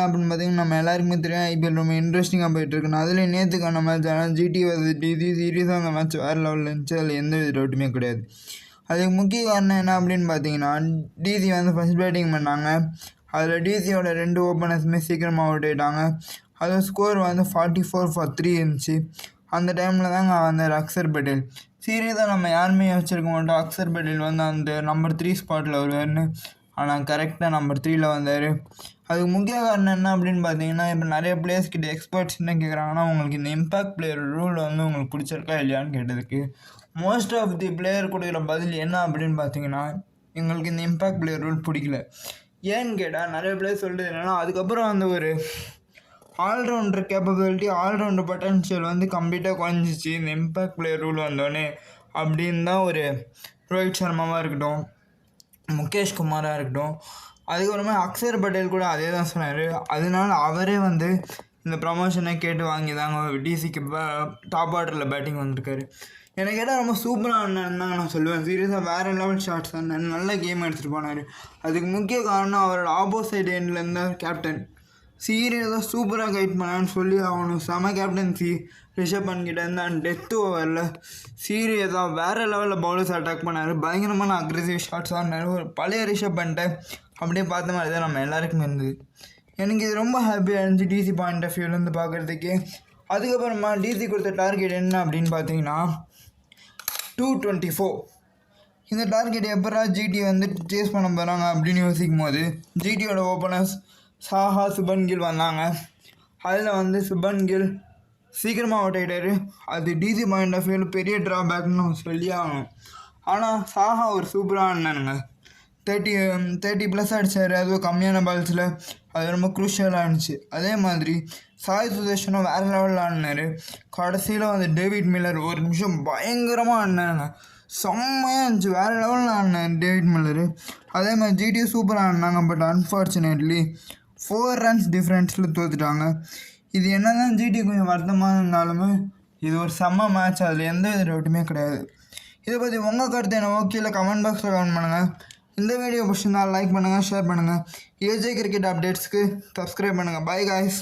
என்ன அப்படின்னு பார்த்தீங்கன்னா, நம்ம எல்லாருக்குமே தெரியும் ஐபிஎல் ரொம்ப இன்ட்ரெஸ்டிங்காக போயிட்டுருக்குன்னு. அதில் நேற்றுக்கான மேட்ச் ஆனால் ஜிடி வர்சஸ் டிசி சீரியஸாக அந்த மேட்ச் வேறு லெவலில் இருந்துச்சு. அதில் எந்த வித டவுட்டுமே கிடையாது. அதுக்கு முக்கிய காரணம் என்ன அப்படின்னு பார்த்தீங்கன்னா, டிசி வந்து ஃபஸ்ட் பேட்டிங் பண்ணாங்க. அதில் டிசியோட 2 ஓப்பனர்ஸுமே சீக்கிரமாக அவுட் ஆகிட்டாங்க. அது ஸ்கோர் வந்து 44-3 இருந்துச்சு. அந்த டைமில் தாங்க அந்த அக்சர் பட்டேல் சீரியஸாக நம்ம யாருமே யோசிச்சிருக்க மாட்டோம் அக்சர் பட்டேல் வந்து அந்த நம்பர் 3 ஸ்பாட்டில் வருவார்னு. ஆனால் கரெக்டாக நம்பர் 3ல் வந்தார். அதுக்கு முக்கிய காரணம் என்ன அப்படின்னு பார்த்தீங்கன்னா, இப்போ நிறைய பிளேயர்ஸ் கிட்ட எக்ஸ்பர்ட்ஸ் என்ன கேட்குறாங்கன்னா, உங்களுக்கு இந்த இம்பேக்ட் பிளேயர் ரூல் வந்து உங்களுக்கு பிடிச்சிருக்கா இல்லையான்னு கேட்டதுக்கு மோஸ்ட் ஆஃப் தி பிளேயர் கொடுக்குற பதில் என்ன அப்படின்னு பார்த்தீங்கன்னா, எங்களுக்கு இந்த இம்பேக்ட் பிளேயர் ரூல் பிடிக்கல. ஏன்னு கேட்டால் நிறைய பிளேயர் சொல்கிறது என்னென்னா, அதுக்கப்புறம் அந்த ஒரு ஆல்ரவுண்டர் கேப்பபிலிட்டி ஆல்ரவுண்டர் பொட்டன்ஷியல் வந்து கம்ப்ளீட்டாக குறைஞ்சிச்சு இந்த இம்பேக்ட் பிளேயர் ரூல் வந்தோடனே அப்படின்னு தான் ஒரு ரோஹித் சர்மாவாக இருக்கட்டும், முகேஷ் குமாராக இருக்கட்டும், அதுக்கப்புறமா அக்சர் பட்டேல் கூட அதே தான் சொன்னார். அதனால அவரே வந்து இந்த ப்ரமோஷனை கேட்டு வாங்கி தாங்க டிசிக்கு டாப் ஆர்டரில் பேட்டிங் வந்திருக்காரு. எனக்கு கேட்டால் ரொம்ப சூப்பராக இருந்தாங்க நான் சொல்லுவேன். சீரியஸாக வேறு லெவல் ஷாட்ஸ் தான், நல்ல கேம் எடுத்துகிட்டு போனார். அதுக்கு முக்கிய காரணம் அவரோட ஆப்போசைட் எண்டில் இருந்த கேப்டன் சீரியஸாக சூப்பராக கைட் பண்ணான்னு சொல்லி அவனுக்கு செம கேப்டன்சி ரிஷப் பண்கிட்ட இருந்தான். டெத் ஓவரில் சீரியஸாக வேறு லெவலில் பவுலர்ஸ் அட்டாக் பண்ணார். பயங்கரமான அக்ரெசிவ் ஷாட்ஸ் ஆடினார். ஒரு பழைய ரிஷப் பண்ணிட்டு அப்படியே பார்த்த மாதிரி தான் நம்ம எல்லாருக்குமே இருந்தது. எனக்கு இது ரொம்ப ஹாப்பியாக இருந்துச்சு டிசி பாயிண்ட் ஆஃப் வியூலேருந்து பார்க்குறதுக்கு. அதுக்கப்புறமா டிசி கொடுத்த டார்கெட் என்ன அப்படின்னு பார்த்தீங்கன்னா 224. இந்த டார்கெட் எப்போ ஜிடி வந்து சேஸ் பண்ண போகிறாங்க அப்படின்னு யோசிக்கும் போது ஜிடியோட ஓப்பனர்ஸ் சாஹா, சுபன் கில் வந்தாங்க. அதில் வந்து சுபன் கில் சீக்கிரமாக அவுட் ஆகிட்டார். அது டிசி பாயிண்ட் ஆஃப் வியூவில் பெரிய ட்ராபேக்னு சொல்லி ஆகணும். ஆனால் சாஹா ஒரு சூப்பராக ஆடினானுங்க. 30+ அடித்தார். அதுவும் கம்மியான பால்ஸில் அது ரொம்ப குரூஷியலாக இருந்துச்சு. அதே மாதிரி சாய் சுதர்ஷனும் வேறு லெவலில் ஆடினார். கடைசியில் வந்து டேவிட் மில்லர் ஒரு நிமிஷம் பயங்கரமாக ஆடினாங்க. செம்மையாக இருந்துச்சு, வேறு லெவலில் ஆடினார் டேவிட் மில்லரு. அதே மாதிரி ஜிடியும் சூப்பராக ஆடினாங்க. பட் அன்ஃபார்ச்சுனேட்லி 4 runs டிஃப்ரென்ஸில் தோற்றுட்டாங்க. இது என்ன தான் ஜிடி கொஞ்சம் வருத்தமாக இருந்தாலுமே இது ஒரு செம்ம மேட்ச், அதில் எந்த வித டவுட்டுமே கிடையாது. இதை பற்றி உங்கள் கருத்து என்ன ஓகேல கமெண்ட் பாக்ஸில் கமெண்ட் பண்ணுங்கள். இந்த வீடியோ பிடிச்சிருந்தால் லைக் பண்ணுங்கள், ஷேர் பண்ணுங்கள். ஏஜே கிரிக்கெட் அப்டேட்ஸ்க்கு சப்ஸ்கிரைப் பண்ணுங்கள். By guys.